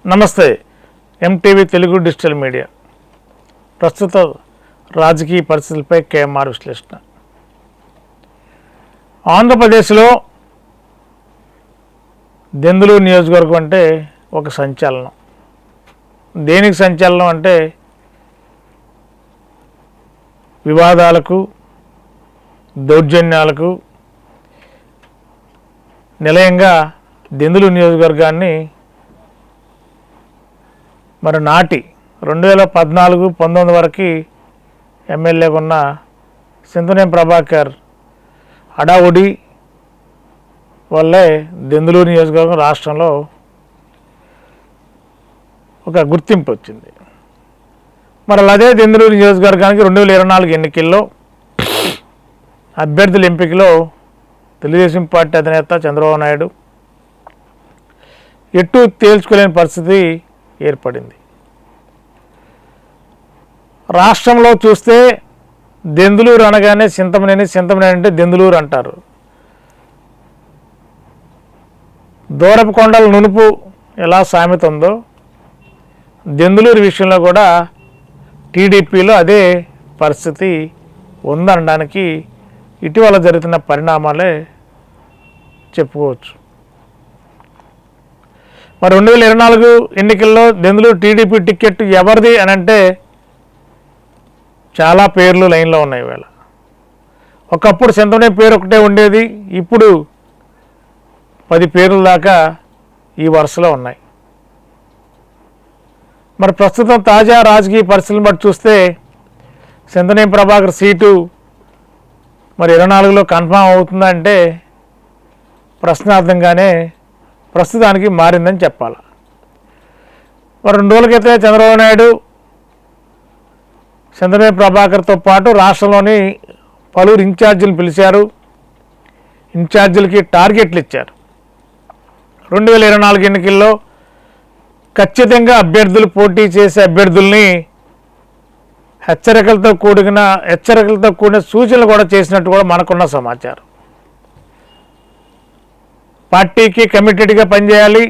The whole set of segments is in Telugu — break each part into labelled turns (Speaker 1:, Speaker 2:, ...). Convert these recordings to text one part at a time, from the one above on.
Speaker 1: నమస్తే. ఎంటీవీ తెలుగు డిజిటల్ మీడియా ప్రస్తుత రాజకీయ పరిస్థితులపై కేఎంఆర్ విశ్లేషణ. ఆంధ్రప్రదేశ్లో దెందులూరు నియోజకవర్గం అంటే ఒక సంచలనం. దేనికి సంచలనం అంటే వివాదాలకు, దౌర్జన్యాలకు నిలయంగా దెందులూరు నియోజకవర్గాన్ని మరి నాటి 2014-19 వరకు ఎమ్మెల్యేగా ఉన్న సింతనేని ప్రభాకర్ హడావుడి వల్లే దెందులూరు నియోజకవర్గం రాష్ట్రంలో ఒక గుర్తింపు వచ్చింది. మరి అదే దెందులూరు నియోజకవర్గానికి 2024 ఎన్నికల్లో అభ్యర్థుల ఎంపికలో తెలుగుదేశం పార్టీ అధినేత చంద్రబాబు నాయుడు ఎటు తేల్చుకోలేని పరిస్థితి ఏర్పడింది. రాష్ట్రంలో చూస్తే దెందులూరు అనగానే చింతమనేని అంటే దెందులూరు అంటారు. దూరపు కొండల నునుపు ఎలా సామెత ఉందో దెందులూరు విషయంలో కూడా టీడీపీలో అదే పరిస్థితి ఉందనడానికి ఇటీవల జరుగుతున్న పరిణామాలే చెప్పుకోవచ్చు. మరి 2024 ఎన్నికల్లో దెందులూరు టీడీపీ టికెట్ ఎవరిది అని అంటే చాలా పేర్లు లైన్లో ఉన్నాయి. వేళ ఒకప్పుడు చింతమనేని పేరు ఒకటే ఉండేది, ఇప్పుడు 10 పేర్ల దాకా ఈ వరుసలో ఉన్నాయి. మరి ప్రస్తుతం తాజా రాజకీయ పరిస్థితులను బట్టి చూస్తే సింతనేని ప్రభాకర్ సీటు మరి 24లో కన్ఫామ్ అవుతుందంటే ప్రశ్నార్థంగానే ప్రస్తుతానికి మారిందని చెప్పాలి. మరి 2 రోజుల క్రితమే చంద్రబాబు నాయుడు సింతనేని ప్రభాకర్తో పాటు రాష్ట్రంలోని పలువురు ఇన్ఛార్జీలు పిలిచారు. ఇన్ఛార్జీలకి టార్గెట్లు ఇచ్చారు. 2024 ఎన్నికల్లో ఖచ్చితంగా అభ్యర్థులు పోటీ చేసే అభ్యర్థుల్ని హెచ్చరికలతో కూడిన సూచనలు కూడా చేసినట్టు కూడా మనకున్న సమాచారం. పార్టీకి కమిటెడ్గా పనిచేయాలి,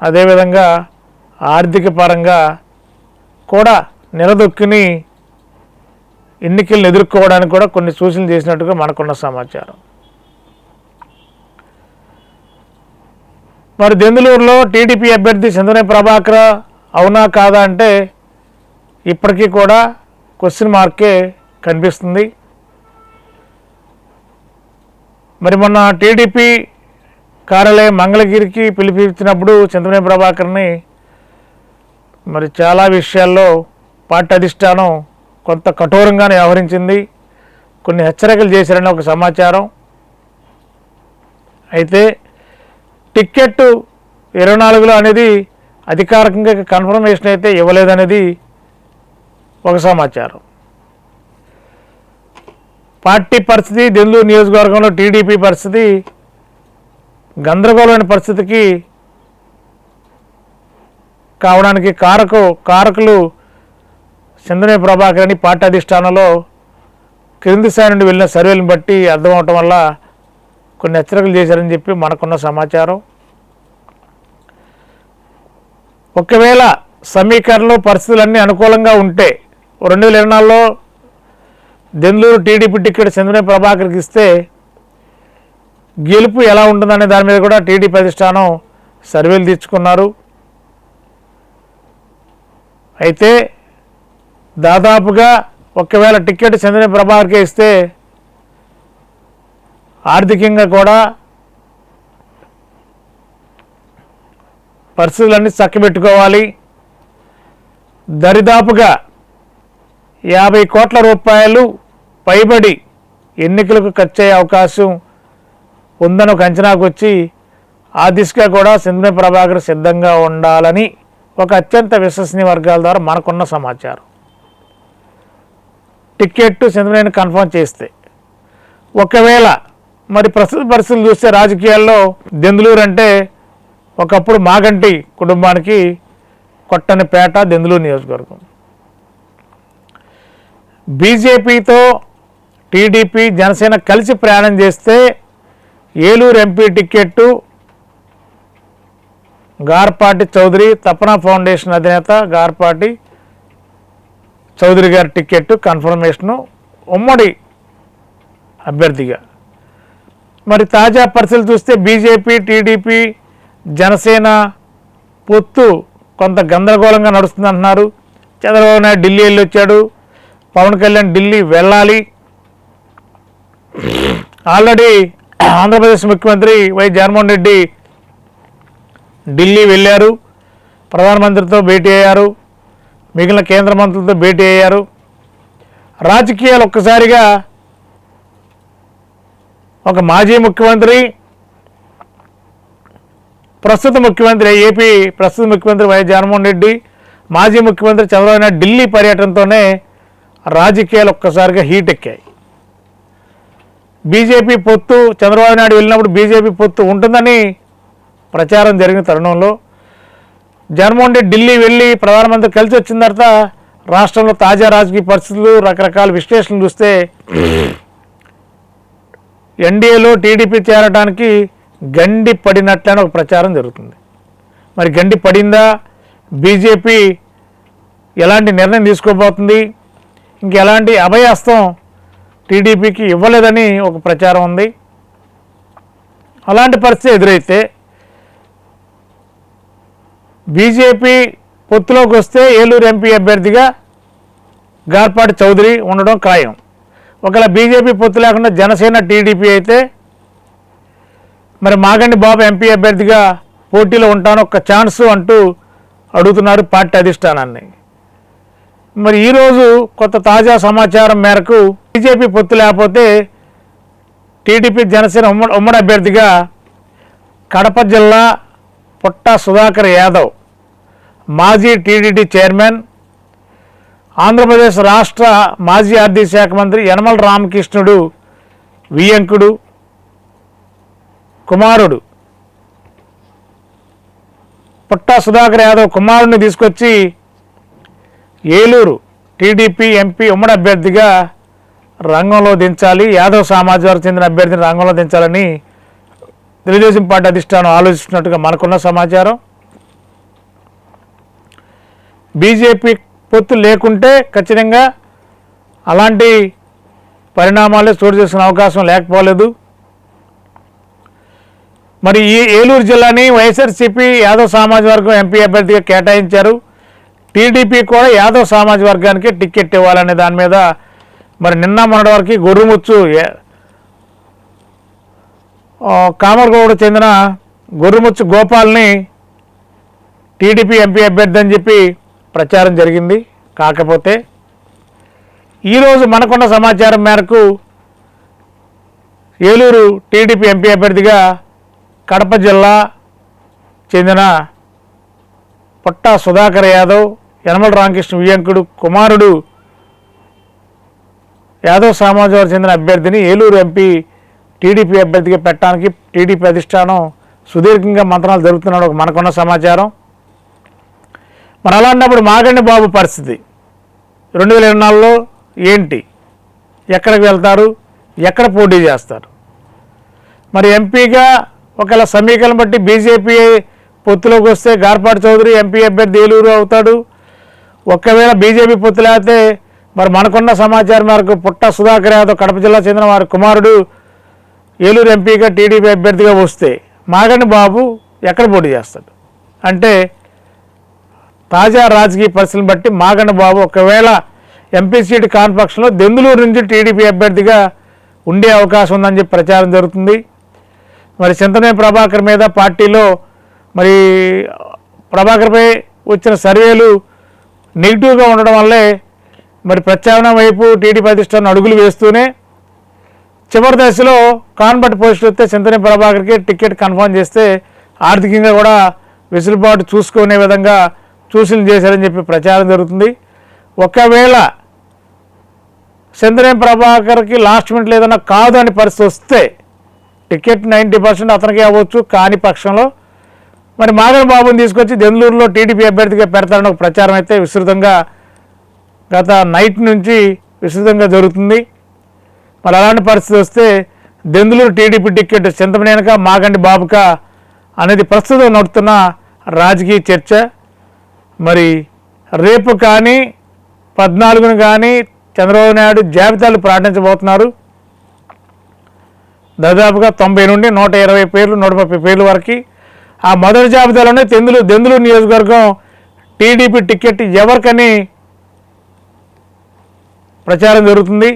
Speaker 1: అదేవిధంగా ఆర్థిక పరంగా కూడా నిలదొక్కుని ఎన్నికలను ఎదుర్కోవడానికి కూడా కొన్ని సూచనలు చేసినట్టుగా మనకున్న సమాచారం. మరి దెందులూరులో టీడీపీ అభ్యర్థి సింతనేని ప్రభాకర్ అవునా కాదా అంటే ఇప్పటికీ కూడా క్వశ్చన్ మార్కే కనిపిస్తుంది. మరి మొన్న టీడీపీ కార్యాలయం మంగళగిరికి పిలిపించినప్పుడు సింతనేని ప్రభాకర్ని మరి చాలా విషయాల్లో పార్టీ అధిష్టానం కొంత కఠోరంగానే వ్యవహరించింది, కొన్ని హెచ్చరికలు చేశారని ఒక సమాచారం. అయితే టికెట్ 24లో అనేది అధికారికంగా కన్ఫర్మేషన్ అయితే ఇవ్వలేదనేది ఒక సమాచారం. పార్టీ పరిస్థితి, దెందులూరు నియోజకవర్గంలో టీడీపీ పరిస్థితి గందరగోళమైన పరిస్థితికి కావడానికి కారకులు సింతనేని ప్రభాకర్ అని పార్టీ అధిష్టానంలో క్రింది స్థాయి నుండి వెళ్ళిన సర్వేలను బట్టి అర్థమవటం వల్ల కొన్ని హెచ్చరికలు చేశారని చెప్పి మనకున్న సమాచారం. ఒకవేళ సమీకరణలో పరిస్థితులన్నీ అనుకూలంగా ఉంటే 2024లో దెందులూరు టీడీపీ టికెట్ సింతనేని ప్రభాకర్కి ఇస్తే గెలుపు ఎలా ఉంటుందనే దాని మీద కూడా టీడీపీ అధిష్టానం సర్వేలు తీర్చుకున్నారు. అయితే దాదాపుగా ఒకవేళ టికెట్ సింతనేని ప్రభాకర్కే ఇస్తే ఆర్థికంగా కూడా పరిస్థితులన్నీ చక్కబెట్టుకోవాలి. దరిదాపుగా 50 కోట్ల రూపాయలు పైబడి ఎన్నికలకు ఖర్చు అయ్యే అవకాశం ఉందని ఒక అంచనాకు వచ్చి ఆ దిశగా కూడా సింతనేని ప్రభాకర్ సిద్ధంగా ఉండాలని ఒక అత్యంత విశ్వసనీయ వర్గాల ద్వారా మనకున్న సమాచారం. టికెట్ సింతనేని కన్ఫర్మ్ చేస్తే ఒకవేళ మరి ప్రస్తుత పరిస్థితులు చూస్తే రాజకీయాల్లో దెందులూరు అంటే ఒకప్పుడు మాగంటి కుటుంబానికి కొట్టనిపేట దెందులూరు నియోజకవర్గం. బీజేపీతో టీడీపీ జనసేన కలిసి ప్రయాణం చేస్తే ఏలూరు ఎంపీ టికెట్టు గార్పాటి చౌదరి తపన ఫౌండేషన్ అధినేత గార్పాటి చౌదరి గారి టికెట్ కన్ఫర్మేషను ఉమ్మడి అభ్యర్థిగా. మరి తాజా పరిస్థితులు చూస్తే బీజేపీ, టీడీపీ, జనసేన పొత్తు కొంత గందరగోళంగా నడుస్తుందంటున్నారు. చంద్రబాబు నాయుడు ఢిల్లీ వెళ్ళి వచ్చాడు, పవన్ కళ్యాణ్ ఢిల్లీ వెళ్ళాలి. ఆల్రెడీ ఆంధ్రప్రదేశ్ ముఖ్యమంత్రి వై జగన్మోహన్ రెడ్డి ఢిల్లీ వెళ్ళారు, ప్రధానమంత్రితో భేటీ అయ్యారు, మిగిలిన కేంద్ర మంత్రులతో భేటీ అయ్యారు. రాజకీయాలు ఒక్కసారిగా ఒక మాజీ ముఖ్యమంత్రి, ప్రస్తుత ముఖ్యమంత్రి ఏపీ ప్రస్తుత ముఖ్యమంత్రి వై జగన్మోహన్ రెడ్డి, మాజీ ముఖ్యమంత్రి చంద్రబాబు నాయుడు ఢిల్లీ పర్యటనతోనే రాజకీయాలు ఒక్కసారిగా హీట్ ఎక్కాయి. బీజేపీ పొత్తు, చంద్రబాబు నాయుడు వెళ్ళినప్పుడు బీజేపీ పొత్తు ఉంటుందని ప్రచారం జరిగిన తరుణంలో జగన్మోహన్ రెడ్డి ఢిల్లీ వెళ్ళి ప్రధానమంత్రి కలిసి వచ్చిన తర్వాత రాష్ట్రంలో తాజా రాజకీయ పరిస్థితులు, రకరకాల విశ్లేషణలు చూస్తే ఎన్డీఏలో టీడీపీ చేరడానికి గండి పడినట్లనే ఒక ప్రచారం జరుగుతుంది. మరి గండి పడిందా? బీజేపీ ఎలాంటి నిర్ణయం తీసుకోబోతుంది? ఇంకెలాంటి అభయహస్తం టీడీపీకి ఇవ్వలేదని ఒక ప్రచారం ఉంది. అలాంటి పరిస్థితి ఎదురైతే బీజేపీ పొత్తులోకి వస్తే ఏలూరు ఎంపీ అభ్యర్థిగా గార్పాటి చౌదరి ఉండడం ఖాయం. ఒకవేళ బీజేపీ పొత్తు లేకుండా జనసేన, టీడీపీ అయితే మరి మాగంటి బాబు ఎంపీ అభ్యర్థిగా పోటీలో ఉంటాను, ఒక్క ఛాన్సు అంటూ అడుగుతున్నారు పార్టీ అధిష్టానాన్ని. మరి ఈరోజు కొత్త తాజా సమాచారం మేరకు బీజేపీ పొత్తు లేకపోతే టీడీపీ, జనసేన ఉమ్మడి అభ్యర్థిగా కడప జిల్లా పుట్టా సుధాకర్ యాదవ్, మాజీ టీడీడీ చైర్మన్, ఆంధ్రప్రదేశ్ రాష్ట్ర మాజీ ఆర్థిక శాఖ మంత్రి యనమల రామకృష్ణుడు వియ్యంకుడు కుమారుడు పుట్టా సుధాకర్ యాదవ్ కుమారుడిని తీసుకొచ్చి ఏలూరు టీడీపీ ఎంపీ ఉమ్మడి అభ్యర్థిగా రంగంలో దించాలి, యాదవ్ సామాజిక వర్గం చెందిన అభ్యర్థిని రంగంలో దించాలని తెలుగుదేశం పార్టీ అధిష్టానం ఆలోచిస్తున్నట్టుగా మనకున్న సమాచారం. బీజేపీ పొత్తు లేకుంటే ఖచ్చితంగా అలాంటి పరిణామాలే చోటు చేసుకునే అవకాశం లేకపోలేదు. మరి ఈ ఏలూరు జిల్లాని వైఎస్ఆర్సీపీ యాదవ్ సామాజిక వర్గం ఎంపీ అభ్యర్థిగా కేటాయించారు. టీడీపీ కూడా యాదవ్ సామాజిక వర్గానికి టికెట్ ఇవ్వాలనే దాని మీద మరి నిన్న మొన్నటి వరకు గొర్రుముచ్చు కామర్గౌడ్ చెందిన గొర్రుముచ్చు గోపాల్ని టీడీపీ ఎంపీ అభ్యర్థి అని చెప్పి ప్రచారం జరిగింది. కాకపోతే ఈరోజు మనకున్న సమాచారం మేరకు ఏలూరు టీడీపీ ఎంపీ అభ్యర్థిగా కడప జిల్లా చెందిన పుట్టా సుధాకర్ యాదవ్, యనమల రామకృష్ణ వియ్యంకుడు కుమారుడు యాదవ్ సామాజిక వర్గం చెందిన అభ్యర్థిని ఏలూరు ఎంపీ టీడీపీ అభ్యర్థిగా పెట్టడానికి టీడీపీ అధిష్టానం సుదీర్ఘంగా మంత్రాలు జరుగుతున్నాడు మనకున్న సమాచారం. మరి అలాంటప్పుడు మాగంటి బాబు పరిస్థితి 2024లో ఏంటి? ఎక్కడికి వెళ్తారు? ఎక్కడ పోటీ చేస్తారు? మరి ఎంపీగా ఒకవేళ సమీకరణ బట్టి బీజేపీ పొత్తులోకి వస్తే గార్పాటి చౌదరి ఎంపీ అభ్యర్థి ఏలూరు అవుతాడు. ఒకవేళ బీజేపీ పొత్తు లేకపోతే మరి మనకున్న సమాచారం మేరకు పుట్టా సుధాకర్ యాదవ్ కడప జిల్లా చెందిన వారి కుమారుడు ఏలూరు ఎంపీగా టీడీపీ అభ్యర్థిగా వస్తే మాగంటి బాబు ఎక్కడ పోటీ చేస్తాడు? అంటే తాజా రాజకీయ పరిస్థితులను బట్టి మాగంటి బాబు ఒకవేళ ఎంపీ సీటు కాని పక్షంలో దెందులూరు నుంచి టీడీపీ అభ్యర్థిగా ఉండే అవకాశం ఉందని చెప్పి ప్రచారం జరుగుతుంది. మరి చింతనేని ప్రభాకర్ మీద పార్టీలో మరి ప్రభాకర్పై వచ్చిన సర్వేలు నెగిటివ్గా ఉండడం వల్లే మరి ప్రత్యామ్నాయం వైపు టీడీపీ అధిష్టానం అడుగులు వేస్తూనే చివరి దశలో కాన్బట్ పోస్ట్ వస్తే చింతనేని ప్రభాకర్కి టికెట్ కన్ఫర్మ్ చేస్తే ఆర్థికంగా కూడా వెసులుబాటు చూసుకునే విధంగా సూచనలు చేశారని చెప్పి ప్రచారం జరుగుతుంది. ఒకవేళ చింతనేని ప్రభాకర్కి లాస్ట్ మినిట్లో ఏదైనా కాదు అని పరిస్థితి వస్తే టికెట్ 90% అతనికే అవ్వచ్చు. కాని పక్షంలో మరి మాగంటి బాబుని తీసుకొచ్చి దెందులూరులో టీడీపీ అభ్యర్థిగా పెడతారని ఒక ప్రచారం అయితే విస్తృతంగా గత నైట్ నుంచి విస్తృతంగా జరుగుతుంది. మరి అలాంటి పరిస్థితి వస్తే దెందులూరు టీడీపీ టికెట్ చింతమనేనికా మాగంటి బాబుకా అనేది ప్రస్తుతం నడుతున్న రాజకీయ చర్చ. మరి రేపు కానీ 14న కానీ చంద్రబాబు నాయుడు జాబితాలు ప్రకటించబోతున్నారు. దాదాపుగా 90 నుండి 120 పేర్లు 130 పేర్ల వరకు. ఆ మొదటి జాబితాలోనే దెందులూరు నియోజకవర్గం టీడీపీ టికెట్ ఎవరికని ప్రచారం జరుగుతుంది.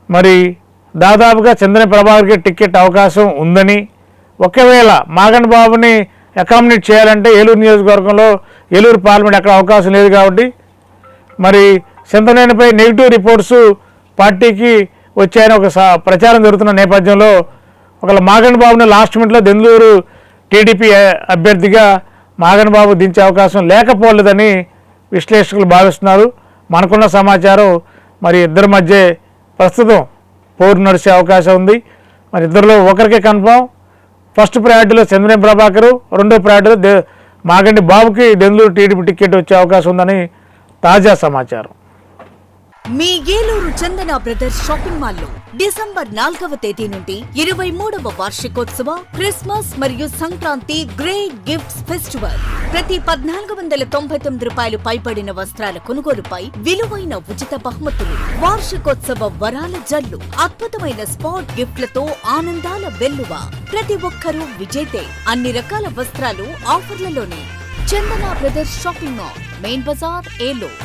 Speaker 1: మరి దాదాపుగా చంద్రబాబు ప్రభాకర్కి టికెట్ అవకాశం ఉందని, ఒకవేళ మాగంటి బాబుని అకామిడేట్ చేయాలంటే ఏలూరు నియోజకవర్గంలో ఏలూరు పార్లమెంట్ అక్కడ అవకాశం లేదు కాబట్టి మరి చింతనేనిపై నెగిటివ్ రిపోర్ట్స్ పార్టీకి వచ్చాయని ఒక ప్రచారం జరుగుతున్న నేపథ్యంలో ఒకవేళ మాగంటి బాబుని లాస్ట్ మినిట్లో దెందులూరు టీడీపీ అభ్యర్థిగా మాగంటి బాబు దించే అవకాశం లేకపోలేదని విశ్లేషకులు భావిస్తున్నారు. మనకున్న సమాచారం మరి ఇద్దరి మధ్య ప్రస్తుతం పోరు నడిచే అవకాశం ఉంది. మరి ఇద్దరిలో ఒకరికే కన్ఫామ్. ఫస్ట్ ప్రయారిటీలో చంద్రబాబు ప్రభాకర్, రెండో ప్రయారిటీలో మాగంటి బాబుకి దెందులూరు టీడీపీ టికెట్ వచ్చే అవకాశం ఉందని తాజా సమాచారం.
Speaker 2: మీ ఏలూరు చందన బ్రదర్స్ షాపింగ్ మాల్ లో డిసెంబర్ 4వ తేదీ నుండి 23వ వార్షికోత్సవ క్రిస్మస్ మరియు సంక్రాంతి గ్రేట్ గిఫ్ట్స్ ఫెస్టివల్. ప్రతి 1499 రూపాయలు పైబడిన వస్త్రాల కొనుగోలుపై విలువైన ఉచిత బహుమతులు, వార్షికోత్సవ వరాల జల్లు, అద్భుతమైన స్పాట్ గిఫ్ట్లతో ఆనందాల వెల్లువ. ప్రతి ఒక్కరూ విజేతే. అన్ని రకాల వస్త్రాలు ఆఫర్లలోనే. Chandana brothers shopping mall, main Bazar, Eluru.